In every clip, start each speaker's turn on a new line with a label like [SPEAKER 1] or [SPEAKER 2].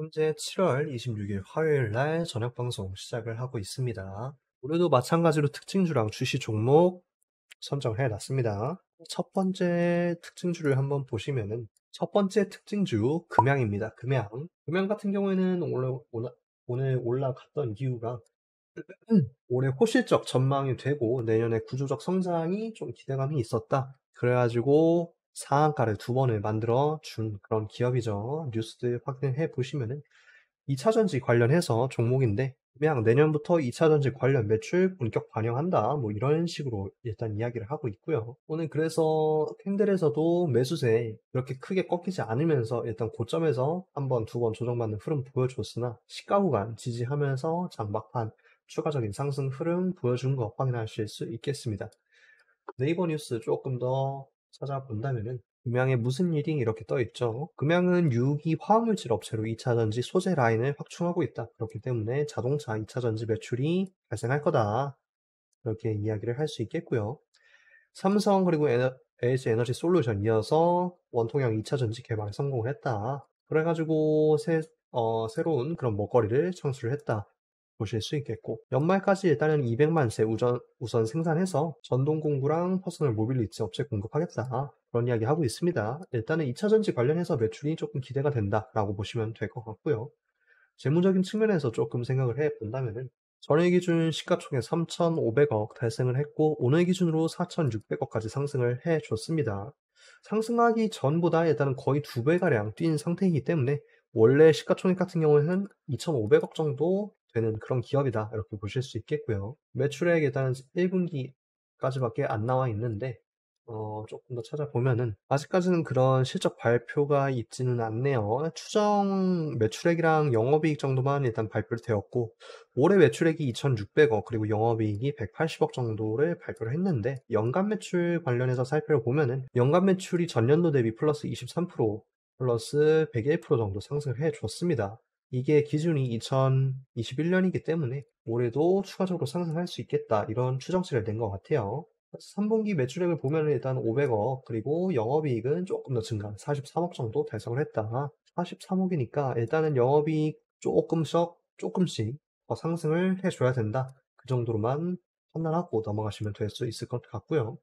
[SPEAKER 1] 현재 7월 26일 화요일 날 저녁 방송 시작을 하고 있습니다. 오늘도 마찬가지로 특징주랑 주시 종목 선정해 놨습니다. 첫 번째 특징주를 한번 보시면은 첫 번째 특징주 금양입니다. 금양. 금양 같은 경우에는 오늘 올라갔던 이유가 올해 호실적 전망이 되고 내년에 구조적 성장이 좀 기대감이 있었다. 그래가지고 상한가를 두 번을 만들어 준 그런 기업이죠. 뉴스들 확인해 보시면은 2차전지 관련해서 종목인데 그냥 내년부터 2차전지 관련 매출 본격 반영한다. 뭐 이런 식으로 일단 이야기를 하고 있고요. 오늘 그래서 캔들에서도 매수세 그렇게 크게 꺾이지 않으면서 일단 고점에서 한 번, 두 번 조정받는 흐름 보여줬으나 시가 구간 지지하면서 장막판 추가적인 상승 흐름 보여준 거 확인하실 수 있겠습니다. 네이버 뉴스 조금 더 찾아본다면은 금양에 무슨 일이 이렇게 떠 있죠. 금양은 유기 화학물질 업체로 2차전지 소재 라인을 확충하고 있다. 그렇기 때문에 자동차 2차전지 매출이 발생할 거다. 그렇게 이야기를 할 수 있겠고요. 삼성 그리고 LG 에너지 솔루션 이어서 원통형 2차전지 개발에 성공을 했다. 그래가지고 새로운 그런 먹거리를 창출을 했다. 보실 수 있겠고 연말까지 일단은 200만 세 우선 생산해서 전동공구랑 퍼스널 모빌리티 업체 공급하겠다. 그런 이야기 하고 있습니다. 일단은 2차전지 관련해서 매출이 조금 기대가 된다라고 보시면 될 것 같고요. 재무적인 측면에서 조금 생각을 해 본다면은 전일 기준 시가총액 3,500억 달성을 했고 오늘 기준으로 4,600억까지 상승을 해줬습니다. 상승하기 전보다 일단은 거의 2배가량 뛴 상태이기 때문에 원래 시가총액 같은 경우에는 2,500억 정도 되는 그런 기업이다 이렇게 보실 수 있겠고요. 매출액 일단은 1분기까지밖에 안 나와 있는데 조금 더 찾아보면은 아직까지는 그런 실적 발표가 있지는 않네요. 추정 매출액이랑 영업이익 정도만 일단 발표를 되었고 올해 매출액이 2,600억 그리고 영업이익이 180억 정도를 발표를 했는데 연간 매출 관련해서 살펴보면은 연간 매출이 전년도 대비 플러스 23% 플러스 101% 정도 상승을 해줬습니다. 이게 기준이 2021년이기 때문에 올해도 추가적으로 상승할 수 있겠다 이런 추정치를 낸 것 같아요. 3분기 매출액을 보면 일단 500억 그리고 영업이익은 조금 더 증가 43억 정도 달성을 했다. 43억이니까 일단은 영업이익 조금씩 더 상승을 해줘야 된다. 그 정도로만 판단하고 넘어가시면 될 수 있을 것 같고요.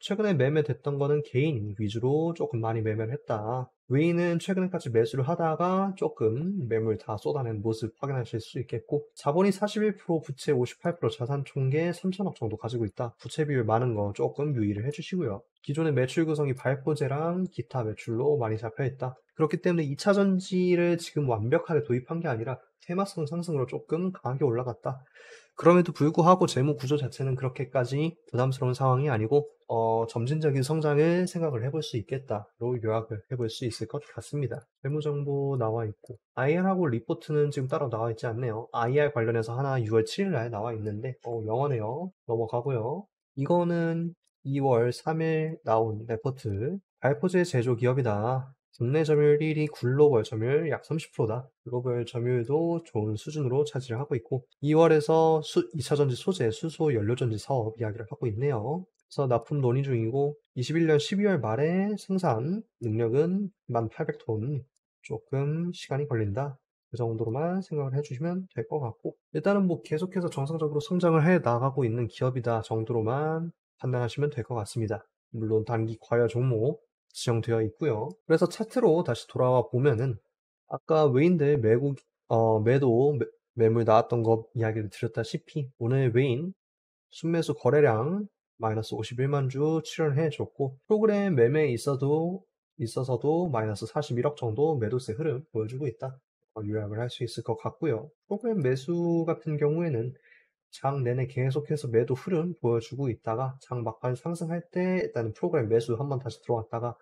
[SPEAKER 1] 최근에 매매됐던 거는 개인 위주로 조금 많이 매매를 했다. 외인은 최근에까지 매수를 하다가 조금 매물 다 쏟아낸 모습 확인하실 수 있겠고 자본이 41% 부채 58% 자산 총계 3천억 정도 가지고 있다. 부채 비율 많은 거 조금 유의를 해주시고요. 기존의 매출 구성이 발포제랑 기타 매출로 많이 잡혀있다. 그렇기 때문에 2차 전지를 지금 완벽하게 도입한 게 아니라 테마성 상승으로 조금 강하게 올라갔다. 그럼에도 불구하고 재무 구조 자체는 그렇게까지 부담스러운 상황이 아니고 점진적인 성장을 생각을 해볼 수 있겠다로 요약을 해볼 수 있을 것 같습니다. 재무 정보 나와 있고 IR하고 리포트는 지금 따로 나와 있지 않네요. IR 관련해서 하나 6월 7일 날 나와 있는데 영어네요. 넘어가고요. 이거는 2월 3일 나온 레포트. 발포제 제조 기업이다. 국내 점유율 1위, 글로벌 점유율 약 30%다. 글로벌 점유율도 좋은 수준으로 차지를 하고 있고 2월에서 2차전지 소재, 수소, 연료전지 사업 이야기를 하고 있네요. 그래서 납품 논의 중이고 21년 12월 말에 생산 능력은 1,800톤. 조금 시간이 걸린다. 그 정도로만 생각을 해주시면 될 것 같고 일단은 뭐 계속해서 정상적으로 성장을 해 나가고 있는 기업이다 정도로만 판단하시면 될 것 같습니다. 물론 단기 과열 종목 지정되어 있고요. 그래서 차트로 다시 돌아와 보면은 아까 외인들 매물 나왔던 거 이야기를 드렸다시피 오늘 외인 순매수 거래량 마이너스 51만 주 출현해 줬고 프로그램 매매에 있어서도 마이너스 41억 정도 매도세 흐름 보여주고 있다. 요약을 할 수 있을 것 같고요. 프로그램 매수 같은 경우에는 장 내내 계속해서 매도 흐름 보여주고 있다가 장 막판 상승할 때 일단은 프로그램 매수 한번 다시 들어왔다가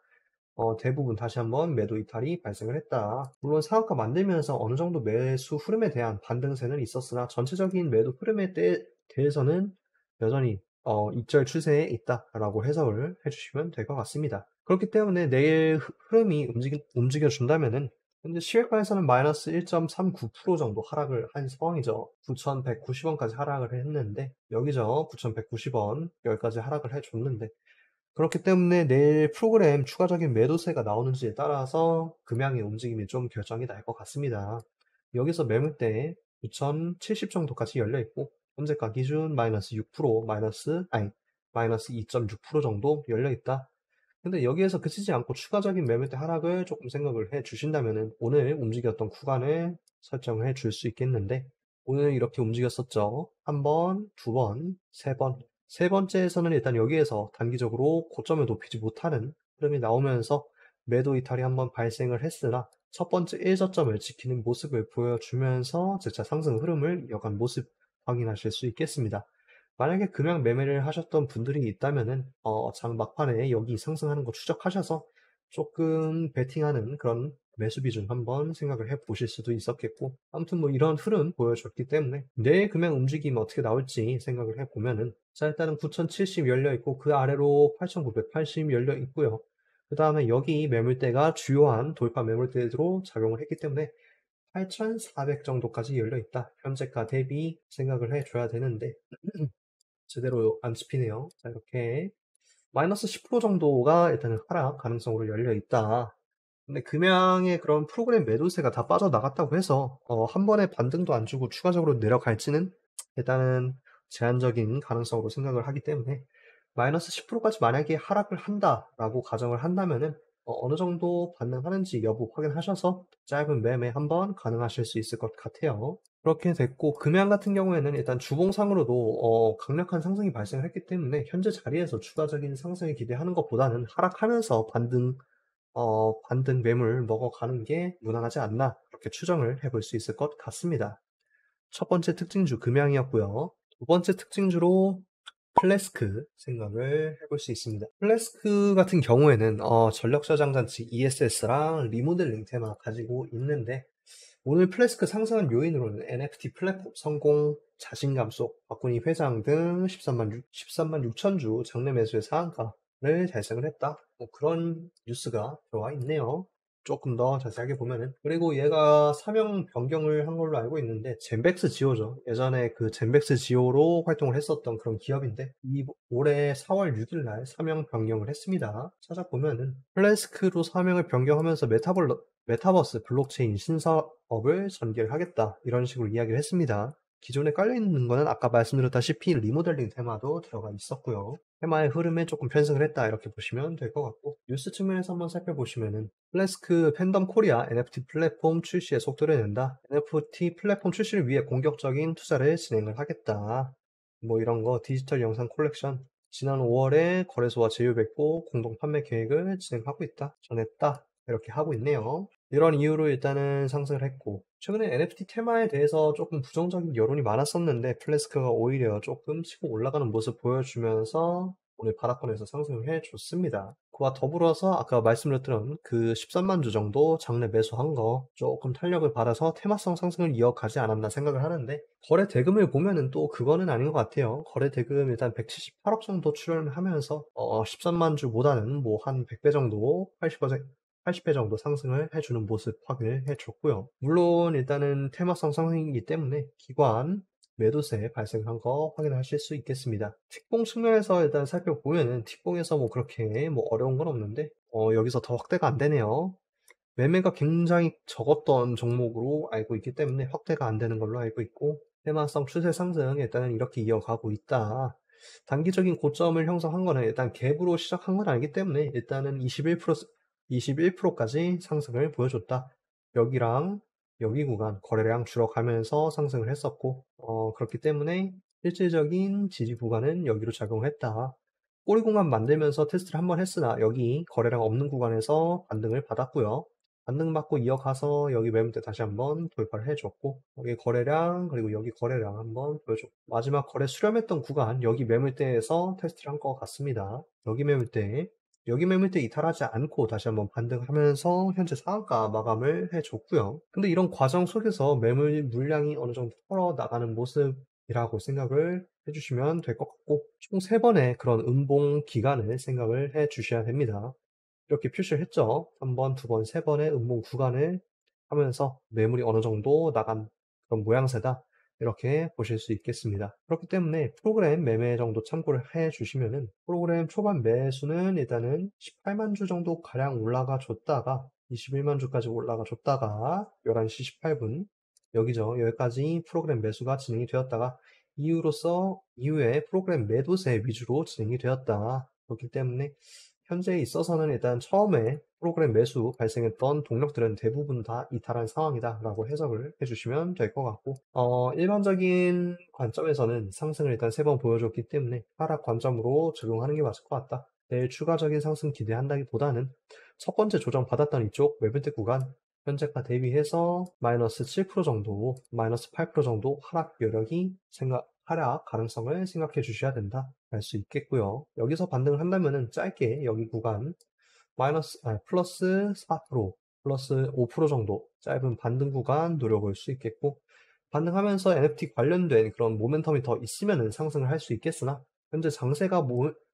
[SPEAKER 1] 대부분 다시 한번 매도 이탈이 발생을 했다. 물론 상한가 만들면서 어느 정도 매수 흐름에 대한 반등세는 있었으나 전체적인 매도 흐름에 대해서는 여전히 입절 추세에 있다라고 해석을 해주시면 될 것 같습니다. 그렇기 때문에 내일 흐름이 움직여준다면은 현재 시외가에서는 마이너스 1.39% 정도 하락을 한 상황이죠. 9,190원까지 하락을 했는데 여기죠. 9,190원 여기까지 하락을 해줬는데 그렇기 때문에 내일 프로그램 추가적인 매도세가 나오는지에 따라서 금양의 움직임이 좀 결정이 날 것 같습니다. 여기서 매물대 9,070 정도까지 열려 있고 현재가 기준 마이너스 6%, 마이너스 2.6% 정도 열려 있다. 근데 여기에서 그치지 않고 추가적인 매물대 하락을 조금 생각을 해 주신다면은 오늘 움직였던 구간을 설정해 줄 수 있겠는데 오늘 이렇게 움직였었죠. 한 번, 두 번, 세 번. 세 번째에서는 일단 여기에서 단기적으로 고점을 높이지 못하는 흐름이 나오면서 매도 이탈이 한번 발생을 했으나 첫 번째 1저점을 지키는 모습을 보여주면서 재차 상승 흐름을 이어간 모습 확인하실 수 있겠습니다. 만약에 금양 매매를 하셨던 분들이 있다면은 장 막판에 여기 상승하는 거 추적하셔서 조금 베팅하는 그런 매수 비중 한번 생각을 해 보실 수도 있었겠고 아무튼 뭐 이런 흐름 보여줬기 때문에 내일 금양 움직임 어떻게 나올지 생각을 해 보면은 자 일단은 9,070 열려 있고 그 아래로 8,980 열려 있고요. 그 다음에 여기 매물대가 주요한 돌파 매물대로 작용을 했기 때문에 8,400 정도까지 열려 있다. 현재가 대비 생각을 해줘야 되는데 제대로 안 짚히네요. 자, 이렇게 마이너스 10% 정도가 일단은 하락 가능성으로 열려 있다. 근데 금양의 그런 프로그램 매도세가 다 빠져나갔다고 해서 한 번에 반등도 안 주고 추가적으로 내려갈지는 일단은 제한적인 가능성으로 생각을 하기 때문에 마이너스 10%까지 만약에 하락을 한다라고 가정을 한다면은 어느 정도 반등하는지 여부 확인하셔서 짧은 매매 한번 가능하실 수 있을 것 같아요. 그렇게 됐고 금양 같은 경우에는 일단 주봉상으로도 강력한 상승이 발생했기 때문에 현재 자리에서 추가적인 상승을 기대하는 것보다는 하락하면서 반등 매물 먹어가는 게 무난하지 않나 그렇게 추정을 해볼 수 있을 것 같습니다. 첫 번째 특징주 금양이었고요. 두 번째 특징주로 플래스크 생각을 해볼 수 있습니다. 플래스크 같은 경우에는 전력 저장 장치 ESS랑 리모델링 테마 가지고 있는데 오늘 플래스크 상승한 요인으로는 NFT 플랫폼 성공, 자신감 속 박근희 회장 등 13만 6천 주 장내 매수의 상한가를 달성을 했다. 뭐 그런 뉴스가 들어와 있네요. 조금 더 자세하게 보면은 그리고 얘가 사명 변경을 한 걸로 알고 있는데 젠백스 지오죠. 예전에 그 젠백스 지오로 활동을 했었던 그런 기업인데 올해 4월 6일 날 사명 변경을 했습니다. 찾아보면은 플래스크로 사명을 변경하면서 메타버스 블록체인 신사업을 전개하겠다 이런 식으로 이야기를 했습니다. 기존에 깔려있는 거는 아까 말씀드렸다시피 리모델링 테마도 들어가 있었고요. 테마의 흐름에 조금 편승을 했다 이렇게 보시면 될 것 같고 뉴스 측면에서 한번 살펴보시면은 플래스크 팬덤 코리아 NFT 플랫폼 출시에 속도를 낸다. NFT 플랫폼 출시를 위해 공격적인 투자를 진행을 하겠다. 뭐 이런 거 디지털 영상 콜렉션 지난 5월에 거래소와 제휴했고 공동 판매 계획을 진행하고 있다. 전했다. 이렇게 하고 있네요. 이런 이유로 일단은 상승을 했고 최근에 NFT 테마에 대해서 조금 부정적인 여론이 많았었는데 플래스크가 오히려 조금 치고 올라가는 모습 보여주면서 오늘 바닥권에서 상승을 해줬습니다. 그와 더불어서 아까 말씀드렸던 그 13만 주 정도 장내 매수한 거 조금 탄력을 받아서 테마성 상승을 이어가지 않았나 생각을 하는데 거래 대금을 보면은 또 그거는 아닌 것 같아요. 거래 대금 일단 178억 정도 출연을 하면서 13만 주보다는 뭐 한 100배 정도 80배 정도 상승을 해주는 모습 확인을 해줬고요. 물론 일단은 테마성 상승이기 때문에 기관 매도세 발생한 거 확인하실 수 있겠습니다. 틱봉 측면에서 일단 살펴보면은 틱봉에서 뭐 그렇게 뭐 어려운 건 없는데 여기서 더 확대가 안 되네요. 매매가 굉장히 적었던 종목으로 알고 있기 때문에 확대가 안 되는 걸로 알고 있고 테마성 추세 상승 일단은 이렇게 이어가고 있다. 단기적인 고점을 형성한 거는 일단 갭으로 시작한 건 아니기 때문에 일단은 21%까지 상승을 보여줬다. 여기랑 여기 구간 거래량 줄어가면서 상승을 했었고 그렇기 때문에 실질적인 지지 구간은 여기로 작용했다. 꼬리 공간 만들면서 테스트를 한번 했으나 여기 거래량 없는 구간에서 반등을 받았고요. 반등받고 이어가서 여기 매물대 다시 한번 돌파를 해줬고 여기 거래량 그리고 여기 거래량 한번 보여줬고 마지막 거래 수렴했던 구간 여기 매물대에서 테스트를 한 것 같습니다. 여기 매물대 이탈하지 않고 다시 한번 반등하면서 현재 상한가 마감을 해줬고요. 근데 이런 과정 속에서 매물 물량이 어느 정도 털어 나가는 모습이라고 생각을 해주시면 될 것 같고 총 3번의 그런 음봉 기간을 생각을 해 주셔야 됩니다. 이렇게 표시를 했죠. 한 번, 두 번, 세 번의 음봉 구간을 하면서 매물이 어느 정도 나간 그런 모양새다. 이렇게 보실 수 있겠습니다. 그렇기 때문에 프로그램 매매 정도 참고를 해 주시면은 프로그램 초반 매수는 일단은 18만 주 정도 가량 올라가 줬다가 21만 주까지 올라가 줬다가 11시 18분 여기죠. 여기까지 프로그램 매수가 진행이 되었다가 이후에 프로그램 매도세 위주로 진행이 되었다. 그렇기 때문에 현재에 있어서는 일단 처음에 프로그램 매수 발생했던 동력들은 대부분 다 이탈한 상황이다라고 해석을 해주시면 될 것 같고, 일반적인 관점에서는 상승을 일단 3번 보여줬기 때문에 하락 관점으로 적용하는 게 맞을 것 같다. 내일 추가적인 상승 기대한다기보다는 첫 번째 조정 받았던 이쪽 매물대 구간 현재가 대비해서 마이너스 7% 정도, 마이너스 8% 정도 하락 가능성을 생각해 주셔야 된다. 알 수 있겠고요. 여기서 반등을 한다면은 짧게 여기 구간 플러스 4%, 플러스 5% 정도 짧은 반등 구간 노려볼 수 있겠고, 반등하면서 NFT 관련된 그런 모멘텀이 더 있으면은 상승을 할 수 있겠으나, 현재 장세가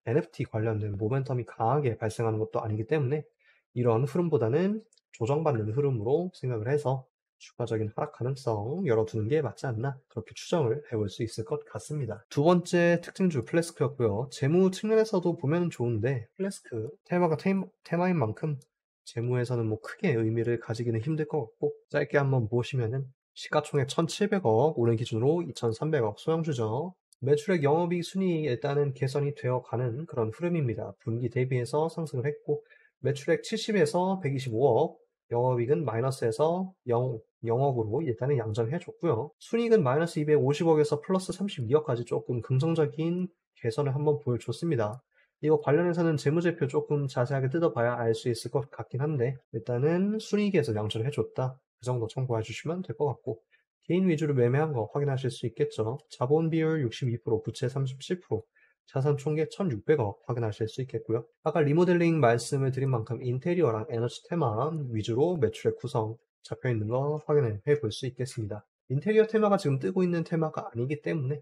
[SPEAKER 1] NFT 관련된 모멘텀이 강하게 발생하는 것도 아니기 때문에 이런 흐름보다는 조정받는 흐름으로 생각을 해서 추가적인 하락 가능성 열어두는 게 맞지 않나 그렇게 추정을 해볼 수 있을 것 같습니다. 두 번째 특징주 플래스크였고요. 재무 측면에서도 보면 좋은데 플래스크 테마가 테마인 만큼 재무에서는 뭐 크게 의미를 가지기는 힘들 것 같고 짧게 한번 보시면은 시가총액 1,700억 오늘 기준으로 2,300억 소형주죠. 매출액 영업이익 순이익이 일단은 개선이 되어 가는 그런 흐름입니다. 분기 대비해서 상승을 했고 매출액 70에서 125억, 영업이익은 마이너스에서 0억으로 일단은 양전해줬고요. 순이익은 마이너스 250억에서 플러스 32억까지 조금 긍정적인 개선을 한번 보여줬습니다. 이거 관련해서는 재무제표 조금 자세하게 뜯어봐야 알 수 있을 것 같긴 한데 일단은 순이익에서 양전을 해줬다. 그 정도 참고해 주시면 될 것 같고 개인 위주로 매매한 거 확인하실 수 있겠죠. 자본 비율 62%, 부채 37%, 자산 총계 1,600억 확인하실 수 있겠고요. 아까 리모델링 말씀을 드린 만큼 인테리어랑 에너지 테마 위주로 매출의 구성 잡혀있는 거 확인해 볼 수 있겠습니다. 인테리어 테마가 지금 뜨고 있는 테마가 아니기 때문에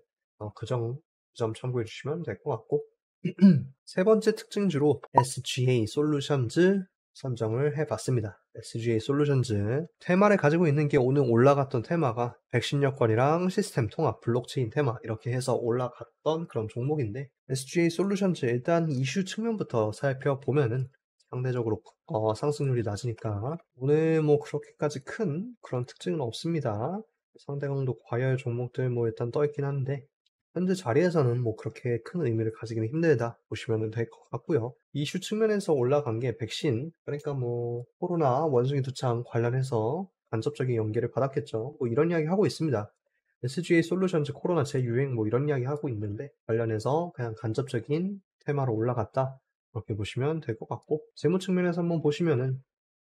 [SPEAKER 1] 그 점 참고해 주시면 될 것 같고 세 번째 특징주로 SGA 솔루션즈 선정을 해봤습니다. SGA 솔루션즈 테마를 가지고 있는 게 오늘 올라갔던 테마가 백신 여권이랑 시스템 통합, 블록체인 테마 이렇게 해서 올라갔던 그런 종목인데 SGA 솔루션즈 일단 이슈 측면부터 살펴보면은 상대적으로 상승률이 낮으니까 오늘 뭐 그렇게까지 큰 그런 특징은 없습니다. 상대 강도 과열 종목들 뭐 일단 떠있긴 한데 현재 자리에서는 뭐 그렇게 큰 의미를 가지기는 힘들다 보시면 될 것 같고요. 이슈 측면에서 올라간 게 백신, 그러니까 뭐 코로나 원숭이 두창 관련해서 간접적인 연계를 받았겠죠. 뭐 이런 이야기 하고 있습니다. SGA 솔루션즈 코로나 재유행 뭐 이런 이야기 하고 있는데 관련해서 그냥 간접적인 테마로 올라갔다. 그렇게 보시면 될 것 같고 재무 측면에서 한번 보시면은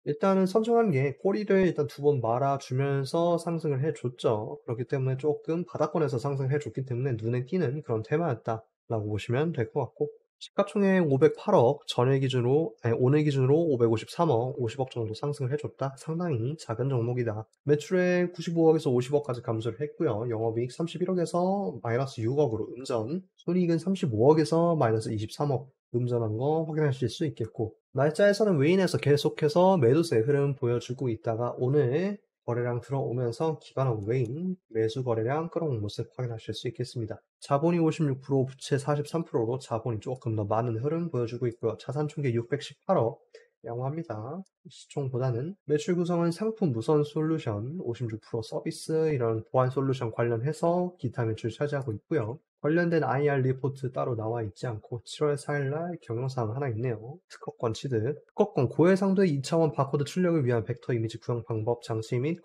[SPEAKER 1] 일단은 선정한 게 꼬리를 일단 2번 말아주면서 상승을 해줬죠. 그렇기 때문에 조금 바닥권에서 상승을 해줬기 때문에 눈에 띄는 그런 테마였다라고 보시면 될 것 같고 시가총액 508억, 오늘 기준으로 553억, 50억 정도 상승을 해줬다. 상당히 작은 종목이다. 매출액 95억에서 50억까지 감소를 했고요. 영업이익 31억에서 마이너스 6억으로 음전, 손익은 35억에서 마이너스 23억 음전한 거 확인하실 수 있겠고 날짜에서는 외인에서 계속해서 매도세 흐름 보여주고 있다가 오늘 거래량 들어오면서 기관은 외인 매수 거래량 끌어온 모습 확인하실 수 있겠습니다. 자본이 56%, 부채 43%로 자본이 조금 더 많은 흐름 보여주고 있고요. 자산 총계 618억 양호합니다. 시총보다는 매출 구성은 상품 무선 솔루션 56% 서비스 이런 보안 솔루션 관련해서 기타 매출 차지하고 있고요. 관련된 IR 리포트 따로 나와 있지 않고 7월 4일날 경영사항 하나 있네요. 특허권 취득, 특허권 고해상도의 2차원 바코드 출력을 위한 벡터 이미지 구형 방법 장치 및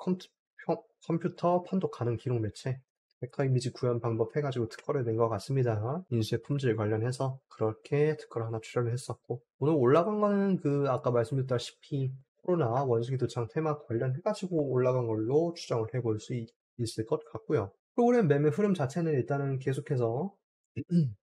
[SPEAKER 1] 컴퓨터 판독 가능 기록 매체 벡터 이미지 구현 방법 해가지고 특허를 낸 것 같습니다. 인수의 품질 관련해서 그렇게 특허를 하나 출연을 했었고 오늘 올라간 거는 아까 말씀드렸다시피 코로나 원숭이 도창 테마 관련해가지고 올라간 걸로 추정을 해볼 수 있을 것 같고요. 프로그램 매매 흐름 자체는 일단은 계속해서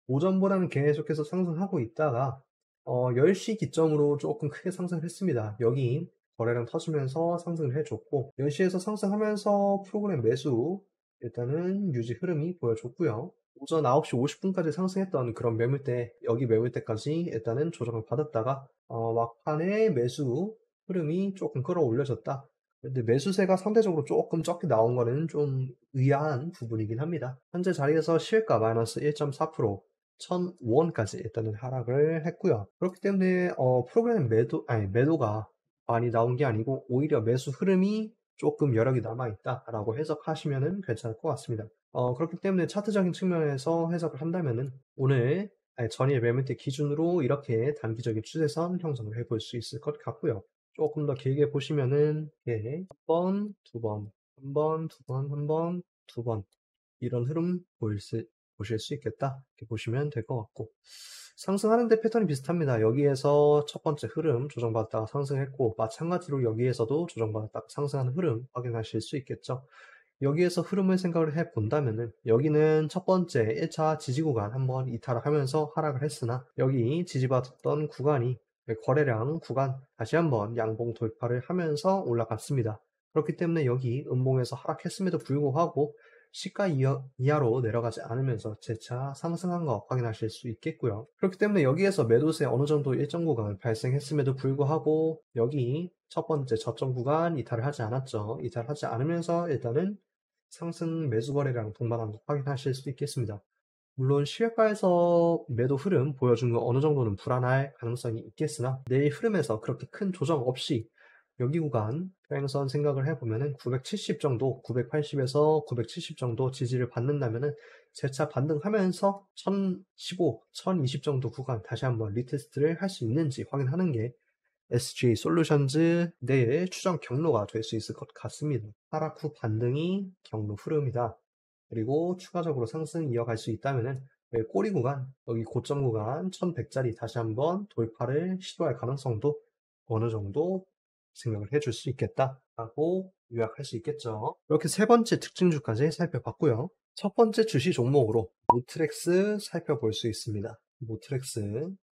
[SPEAKER 1] 오전보다는 계속해서 상승하고 있다가 10시 기점으로 조금 크게 상승했습니다. 여기 거래량 터지면서 상승을 해줬고 10시에서 상승하면서 프로그램 매수 일단은 유지 흐름이 보여줬고요. 오전 9시 50분까지 상승했던 그런 매물대 여기 매물대까지 일단은 조정을 받았다가 막판에 매수 흐름이 조금 끌어올려졌다. 근데 매수세가 상대적으로 조금 적게 나온 거는 좀 의아한 부분이긴 합니다. 현재 자리에서 시외가 마이너스 1.4%, 1,005원까지 일단은 하락을 했고요. 그렇기 때문에 프로그램 매도가 많이 나온 게 아니고 오히려 매수 흐름이 조금 여력이 남아있다라고 해석하시면 괜찮을 것 같습니다. 그렇기 때문에 차트적인 측면에서 해석을 한다면은 오늘 전일 매매대 기준으로 이렇게 단기적인 추세선 형성을 해볼 수 있을 것 같고요. 조금 더 길게 보시면은 한 번, 두 번, 한 번, 두 번, 한 번, 두 번 이런 흐름 보실 수 있겠다 이렇게 보시면 될 것 같고 상승하는데 패턴이 비슷합니다. 여기에서 첫 번째 흐름 조정받았다가 상승했고 마찬가지로 여기에서도 조정받았다가 상승하는 흐름 확인하실 수 있겠죠. 여기에서 흐름을 생각을 해 본다면은 여기는 첫 번째 1차 지지 구간 한번 이탈하면서 하락을 했으나 여기 지지받았던 구간이 거래량 구간 다시 한번 양봉 돌파를 하면서 올라갔습니다. 그렇기 때문에 여기 음봉에서 하락했음에도 불구하고 시가 이하로 내려가지 않으면서 재차 상승한 거 확인하실 수 있겠고요. 그렇기 때문에 여기에서 매도세 어느 정도 일정 구간 발생했음에도 불구하고 여기 첫 번째 저점 구간 이탈을 하지 않았죠. 이탈하지 않으면서 일단은 상승 매수 거래량 동반한 거 확인하실 수 있겠습니다. 물론 시외가에서 매도 흐름 보여준 거 어느 정도는 불안할 가능성이 있겠으나 내일 흐름에서 그렇게 큰 조정 없이 여기 구간 평행선 생각을 해보면은 970 정도, 980에서 970 정도 지지를 받는다면은 재차 반등하면서 1015, 1020 정도 구간 다시 한번 리테스트를 할 수 있는지 확인하는 게 SG 솔루션즈 내일 추정 경로가 될 수 있을 것 같습니다. 하락 후 반등이 경로 흐름이다. 그리고 추가적으로 상승 이어갈 수 있다면은 꼬리 구간, 여기 고점 구간 1100짜리 다시 한번 돌파를 시도할 가능성도 어느 정도 생각을 해줄 수 있겠다라고 요약할 수 있겠죠. 이렇게 세 번째 특징주까지 살펴봤고요. 첫 번째 주시 종목으로 모트렉스 살펴볼 수 있습니다.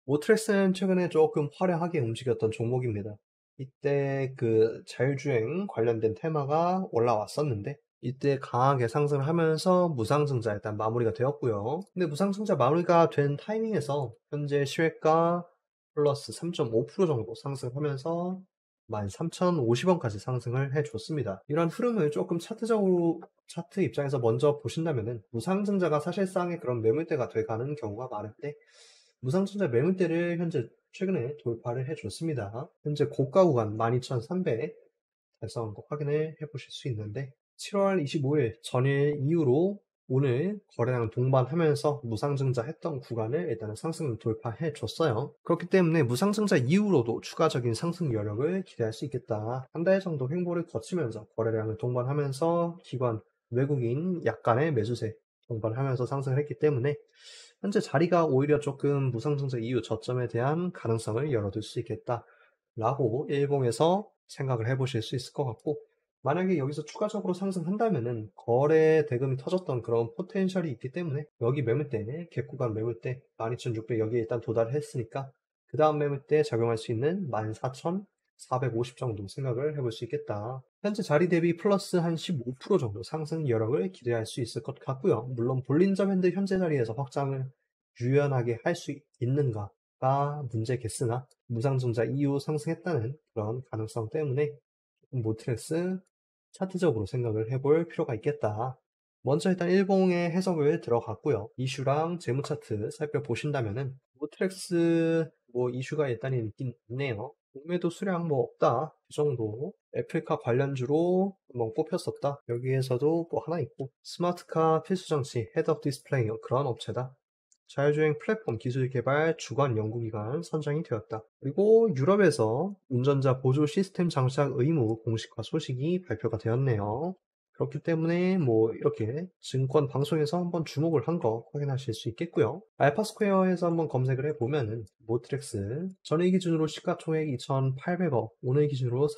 [SPEAKER 1] 모트렉스는 최근에 조금 화려하게 움직였던 종목입니다. 이때 그 자율주행 관련된 테마가 올라왔었는데 이때 강하게 상승을 하면서 무상증자 일단 마무리가 되었고요. 근데 무상증자 마무리가 된 타이밍에서 현재 시외가 플러스 3.5% 정도 상승하면서 13,050원까지 상승을 해줬습니다. 이런 흐름을 조금 차트 입장에서 먼저 보신다면은 무상증자가 사실상의 그런 매물대가 돼가는 경우가 많은데 무상증자 매물대를 현재 최근에 돌파를 해줬습니다. 현재 고가 구간 12,300 달성한 거 확인을 해보실 수 있는데 7월 25일 전일 이후로 오늘 거래량 동반하면서 무상증자 했던 구간을 일단은 상승 돌파해 줬어요. 그렇기 때문에 무상증자 이후로도 추가적인 상승 여력을 기대할 수 있겠다. 한 달 정도 횡보를 거치면서 거래량을 동반하면서 기관 외국인 약간의 매수세 동반하면서 상승을 했기 때문에 현재 자리가 오히려 조금 무상증자 이후 저점에 대한 가능성을 열어둘 수 있겠다 라고 일봉에서 생각을 해보실 수 있을 것 같고 만약에 여기서 추가적으로 상승한다면은 거래 대금이 터졌던 그런 포텐셜이 있기 때문에 여기 매물대, 갭구간 매물대 12,600 여기에 일단 도달했으니까 그 다음 매물대에 적용할 수 있는 14,450 정도 생각을 해볼 수 있겠다. 현재 자리 대비 플러스 한 15% 정도 상승 여력을 기대할 수 있을 것 같고요. 물론 볼린저 밴드 현재 자리에서 확장을 유연하게 할 수 있는가가 문제겠으나 무상증자 이후 상승했다는 그런 가능성 때문에 모트렉스 차트적으로 생각을 해볼 필요가 있겠다. 먼저 일단 일봉의 해석을 들어갔고요. 이슈랑 재무 차트 살펴보신다면은 모트렉스 뭐 이슈가 일단 있긴 있네요. 공매도 수량 뭐 없다. 그 정도. 애플카 관련주로 한번 꼽혔었다. 여기에서도 뭐 하나 있고 스마트카 필수장치 헤드업 디스플레이 그런 업체다. 자율주행 플랫폼 기술 개발 주관 연구기관 선정이 되었다. 그리고 유럽에서 운전자 보조 시스템 장착 의무 공식화 소식이 발표가 되었네요. 그렇기 때문에 뭐 이렇게 증권 방송에서 한번 주목을 한 거 확인하실 수 있겠고요. 알파스퀘어에서 한번 검색을 해보면은 모트렉스 전일 기준으로 시가총액 2,800억, 오늘 기준으로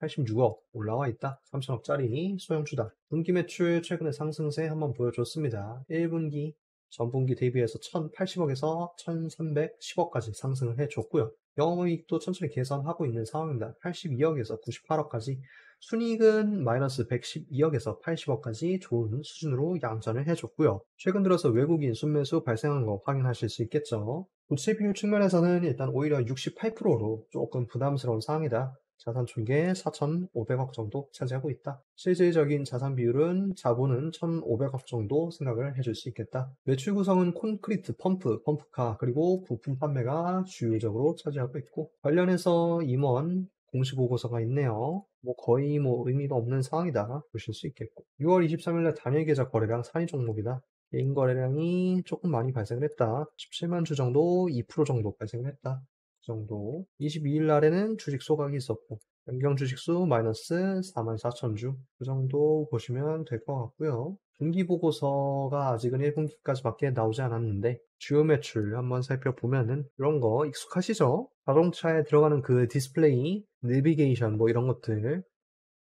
[SPEAKER 1] 3,086억 올라와 있다. 3천억짜리 소형주다. 분기 매출 최근에 상승세 한번 보여줬습니다. 1분기 전분기 대비해서 1,080억에서 1,310억까지 상승을 해줬고요. 영업이익도 천천히 개선하고 있는 상황입니다. 82억에서 98억까지 순이익은 마이너스 112억에서 80억까지 좋은 수준으로 양전을 해줬고요. 최근 들어서 외국인 순매수 발생한 거 확인하실 수 있겠죠. 부채 비율 측면에서는 일단 오히려 68%로 조금 부담스러운 상황이다. 자산 총계 4,500억 정도 차지하고 있다. 실질적인 자산 비율은 자본은 1,500억 정도 생각을 해줄 수 있겠다. 매출 구성은 콘크리트, 펌프카, 그리고 부품 판매가 주요적으로 차지하고 있고, 관련해서 임원 공시보고서가 있네요. 거의 의미가 없는 상황이다 보실 수 있겠고, 6월 23일날 단일계좌 거래량 상위 종목이다. 개인 거래량이 조금 많이 발생을 했다. 17만 주 정도, 2% 정도 발생을 했다. 그 정도. 22일 날에는 주식 소각이 있었고, 연경 주식수 마이너스 44,000주. 그 정도 보시면 될 것 같고요. 분기보고서가 아직은 1분기까지밖에 나오지 않았는데, 주요 매출 한번 살펴보면은, 이런 거 익숙하시죠? 자동차에 들어가는 그 디스플레이, 내비게이션 이런 것들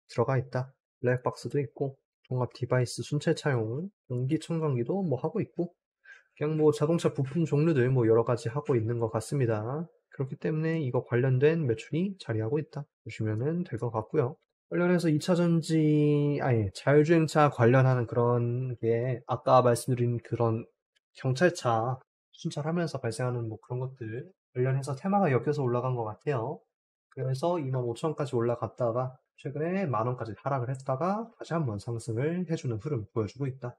[SPEAKER 1] 들어가 있다. 블랙박스도 있고, 종합 디바이스 순찰차용, 공기청정기도 하고 있고, 그냥 자동차 부품 종류들 여러 가지 하고 있는 것 같습니다. 그렇기 때문에 이거 관련된 매출이 자리하고 있다 보시면 될 것 같고요. 관련해서 2차전지, 아니, 자율주행차 관련하는 그런 게 아까 말씀드린 그런 경찰차 순찰하면서 발생하는 그런 것들 관련해서 테마가 엮여서 올라간 것 같아요. 그래서 25,000원까지 올라갔다가 최근에 10,000원까지 하락을 했다가 다시 한번 상승을 해주는 흐름 보여주고 있다.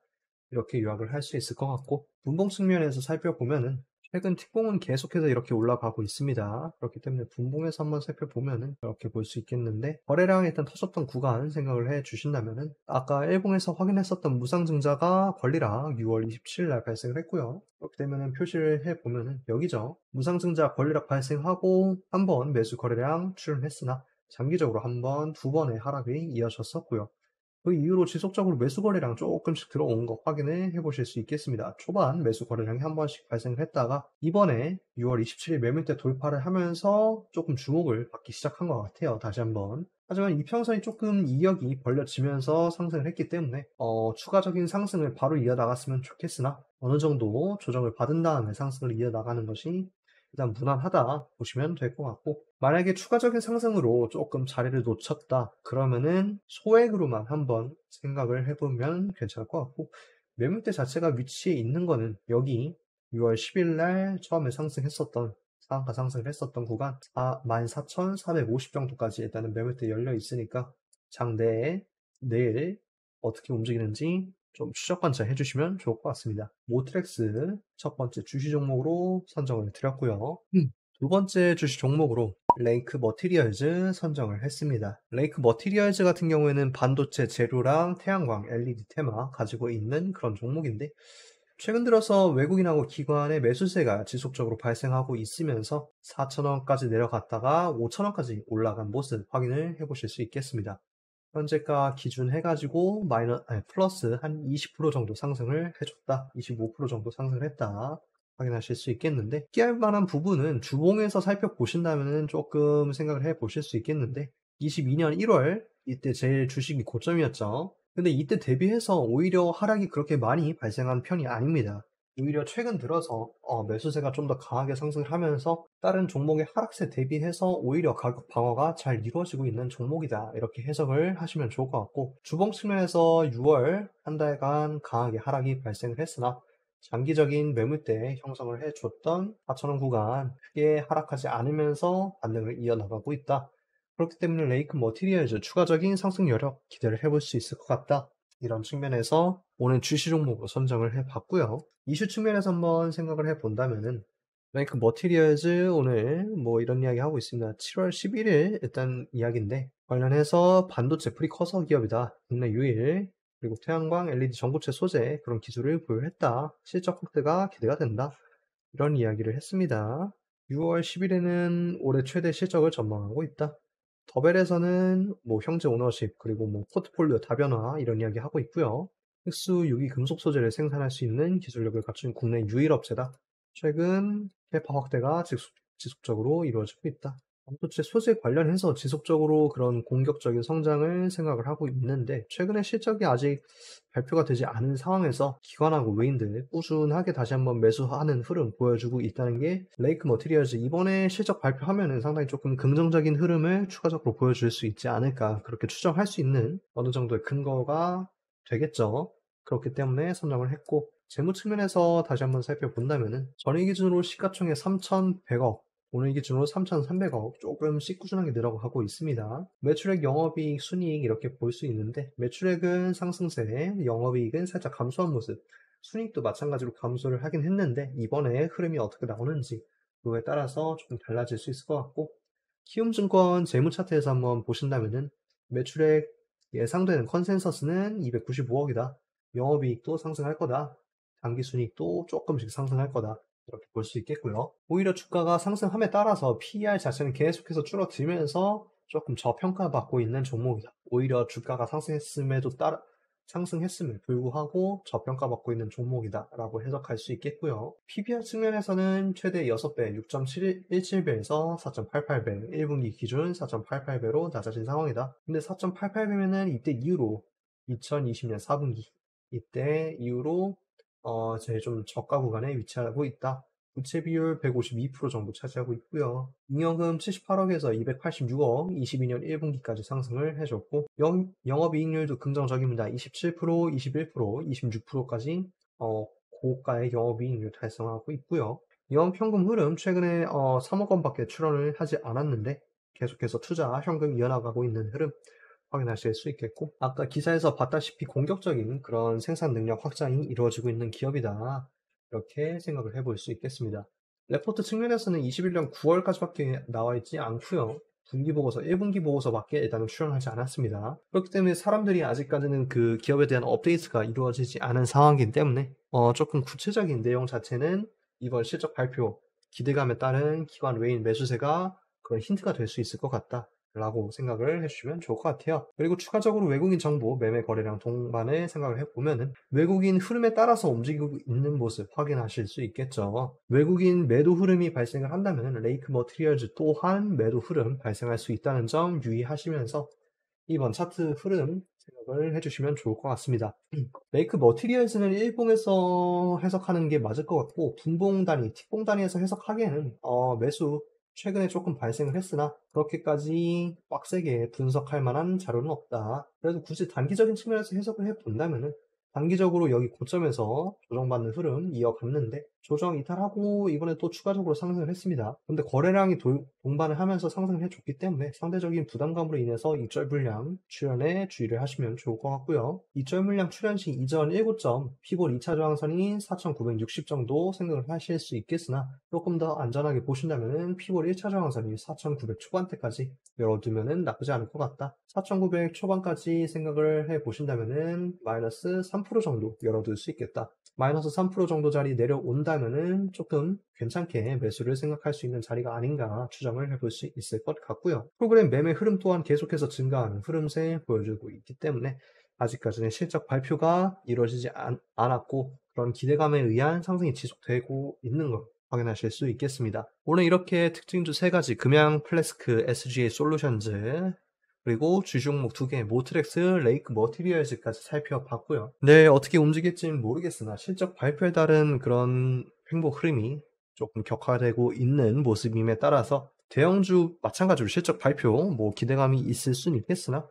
[SPEAKER 1] 이렇게 요약을 할 수 있을 것 같고, 분봉 측면에서 살펴보면은 최근 특봉은 계속해서 이렇게 올라가고 있습니다. 그렇기 때문에 분봉에서 한번 살펴보면은 이렇게 볼 수 있겠는데, 거래량이 일단 터졌던 구간 생각을 해 주신다면은 아까 일봉에서 확인했었던 무상증자가 권리락 6월 27일 날 발생을 했고요. 그렇게 되면은 표시를 해 보면은 여기죠. 무상증자 권리락 발생하고 한번 매수 거래량 출현했으나 장기적으로 한번 두 번의 하락이 이어졌었고요. 그 이후로 지속적으로 매수 거래량 조금씩 들어온 거 확인을 해보실 수 있겠습니다. 초반 매수 거래량이 한 번씩 발생을 했다가 이번에 6월 27일 매물대 돌파를 하면서 조금 주목을 받기 시작한 것 같아요. 다시 한번. 하지만 이평선이 조금 이역이 벌려지면서 상승을 했기 때문에 추가적인 상승을 바로 이어나갔으면 좋겠으나 어느 정도 조정을 받은 다음에 상승을 이어나가는 것이 일단 무난하다 보시면 될 것 같고, 만약에 추가적인 상승으로 조금 자리를 놓쳤다 그러면은 소액으로만 한번 생각을 해보면 괜찮을 것 같고, 매물대 자체가 위치에 있는 거는 여기 6월 10일 날 처음에 상승했었던 상한가 상승을 했었던 구간 14,450 정도까지 일단은 매물대 열려 있으니까 장대에 내일 어떻게 움직이는지 좀 추적 관찰 해주시면 좋을 것 같습니다. 모트렉스 첫 번째 주시 종목으로 선정을 드렸고요. 두 번째 주식 종목으로 레이크 머티리얼즈 선정을 했습니다. 레이크 머티리얼즈 같은 경우에는 반도체 재료랑 태양광, LED 테마 가지고 있는 그런 종목인데, 최근 들어서 외국인하고 기관의 매수세가 지속적으로 발생하고 있으면서 4,000원까지 내려갔다가 5,000원까지 올라간 모습 확인을 해보실 수 있겠습니다. 현재가 기준 해가지고 플러스 한 20% 정도 상승을 해줬다. 25% 정도 상승을 했다. 확인하실 수 있겠는데, 피할 만한 부분은 주봉에서 살펴보신다면 조금 생각을 해 보실 수 있겠는데, 22년 1월 이때 제일 주식이 고점이었죠. 근데 이때 대비해서 오히려 하락이 그렇게 많이 발생한 편이 아닙니다. 오히려 최근 들어서 매수세가 좀 더 강하게 상승을 하면서 다른 종목의 하락세 대비해서 오히려 가격 방어가 잘 이루어지고 있는 종목이다, 이렇게 해석을 하시면 좋을 것 같고, 주봉 측면에서 6월 한 달간 강하게 하락이 발생을 했으나 장기적인 매물대 형성을 해줬던 4,000원 구간 크게 하락하지 않으면서 반등을 이어나가고 있다. 그렇기 때문에 레이크 머티리얼즈 추가적인 상승 여력 기대를 해볼 수 있을 것 같다. 이런 측면에서 오늘 주시 종목으로 선정을 해봤고요. 이슈 측면에서 한번 생각을 해본다면은 레이크 머티리얼즈 오늘 이런 이야기 하고 있습니다. 7월 11일 일단 이야기인데, 관련해서 반도체 프리커서 기업이다. 국내 유일. 그리고 태양광, LED 전고체 소재 그런 기술을 보유했다. 실적 확대가 기대가 된다. 이런 이야기를 했습니다. 6월 10일에는 올해 최대 실적을 전망하고 있다. 더벨에서는 형제 오너십 그리고 포트폴리오 다변화 이런 이야기 하고 있고요. 흑수 유기 금속 소재를 생산할 수 있는 기술력을 갖춘 국내 유일 업체다. 최근 캐파 확대가 지속적으로 이루어지고 있다. 반도체 소재 관련해서 지속적으로 그런 공격적인 성장을 생각을 하고 있는데, 최근에 실적이 아직 발표가 되지 않은 상황에서 기관하고 외인들 꾸준하게 다시 한번 매수하는 흐름 보여주고 있다는 게 레이크 머티리얼즈 이번에 실적 발표하면은 상당히 조금 긍정적인 흐름을 추가적으로 보여줄 수 있지 않을까, 그렇게 추정할 수 있는 어느 정도의 근거가 되겠죠. 그렇기 때문에 선정을 했고, 재무 측면에서 다시 한번 살펴본다면은 전일 기준으로 시가총액 3,100억 오늘 기준으로 3,300억 조금씩 꾸준하게 늘어가고 있습니다. 매출액, 영업이익, 순이익 이렇게 볼 수 있는데 매출액은 상승세, 영업이익은 살짝 감소한 모습, 순이익도 마찬가지로 감소를 하긴 했는데 이번에 흐름이 어떻게 나오는지 그거에 따라서 조금 달라질 수 있을 것 같고 키움증권 재무차트에서 한번 보신다면은 매출액 예상되는 컨센서스는 295억이다. 영업이익도 상승할 거다. 당기순이익도 조금씩 상승할 거다. 이렇게 볼 수 있겠고요. 오히려 주가가 상승함에 따라서 PER 자체는 계속해서 줄어들면서 조금 저평가받고 있는 종목이다. 오히려 주가가 상승했음에 불구하고 저평가받고 있는 종목이다 라고 해석할 수 있겠고요. PBR 측면에서는 최대 6배 6.17배에서 4.88배 1분기 기준 4.88배로 낮아진 상황이다. 근데 4.88배면은 이때 이후로 2020년 4분기 이때 이후로 제일 좀 저가 구간에 위치하고 있다. 부채 비율 152% 정도 차지하고 있고요. 잉여금 78억에서 286억, 22년 1분기까지 상승을 해줬고 영업이익률도 긍정적입니다. 27%, 21%, 26%까지 고가의 영업이익률 달성하고 있고요. 영업현금 흐름 최근에 3억 원밖에 출원을 하지 않았는데 계속해서 투자 현금 이어나가고 있는 흐름 확인하실 수 있겠고 아까 기사에서 봤다시피 공격적인 그런 생산 능력 확장이 이루어지고 있는 기업이다. 이렇게 생각을 해볼 수 있겠습니다. 레포트 측면에서는 21년 9월까지밖에 나와 있지 않고요. 분기 보고서, 1분기 보고서밖에 일단은 출연하지 않았습니다. 그렇기 때문에 사람들이 아직까지는 그 기업에 대한 업데이트가 이루어지지 않은 상황이기 때문에 조금 구체적인 내용 자체는 이번 실적 발표 기대감에 따른 기관 외인 매수세가 그런 힌트가 될 수 있을 것 같다. 라고 생각을 해주시면 좋을 것 같아요. 그리고 추가적으로 외국인 정보 매매 거래량 동반을 생각을 해보면은 외국인 흐름에 따라서 움직이고 있는 모습 확인하실 수 있겠죠. 외국인 매도 흐름이 발생을 한다면 레이크 머티리얼즈 또한 매도 흐름 발생할 수 있다는 점 유의하시면서 이번 차트 흐름 생각을 해주시면 좋을 것 같습니다. 레이크 머티리얼즈는 일봉에서 해석하는 게 맞을 것 같고 분봉 단위, 틱봉 단위에서 해석하기에는 매수 최근에 조금 발생을 했으나 그렇게까지 빡세게 분석할 만한 자료는 없다. 그래도 굳이 단기적인 측면에서 해석을 해본다면은 단기적으로 여기 고점에서 조정받는 흐름 이어갔는데 조정 이탈하고 이번에 또 추가적으로 상승을 했습니다. 근데 거래량이 동반을 하면서 상승을 해줬기 때문에 상대적인 부담감으로 인해서 이절 물량 출현에 주의를 하시면 좋을 것 같고요. 이절 물량 출현 시 이전 7점 피볼 2차 저항선인 4,960 정도 생각을 하실 수 있겠으나 조금 더 안전하게 보신다면 피볼 1차 저항선이 4,900 초반대까지 열어두면 나쁘지 않을 것 같다. 4,900 초반까지 생각을 해보신다면 마이너스 3% 정도 열어둘 수 있겠다. 마이너스 3% 정도짜리 내려온다면은 조금 괜찮게 매수를 생각할 수 있는 자리가 아닌가 추정을 해볼 수 있을 것 같고요. 프로그램 매매 흐름 또한 계속해서 증가하는 흐름세 보여주고 있기 때문에 아직까지는 실적 발표가 이루어지지 않았고 그런 기대감에 의한 상승이 지속되고 있는 것 확인하실 수 있겠습니다. 오늘 이렇게 특징주 3가지 금양, 플래스크, SGA 솔루션즈 그리고 주종목 2개, 모트렉스, 레이크 머티리얼즈까지 살펴봤고요. 네, 어떻게 움직일지는 모르겠으나 실적 발표에 따른 그런 행복 흐름이 조금 격화되고 있는 모습임에 따라서 대형주 마찬가지로 실적 발표 기대감이 있을 수는 있겠으나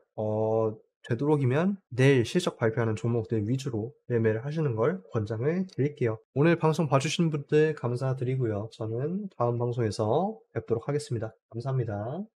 [SPEAKER 1] 되도록이면 내일 실적 발표하는 종목들 위주로 매매를 하시는 걸 권장을 드릴게요. 오늘 방송 봐주신 분들 감사드리고요. 저는 다음 방송에서 뵙도록 하겠습니다. 감사합니다.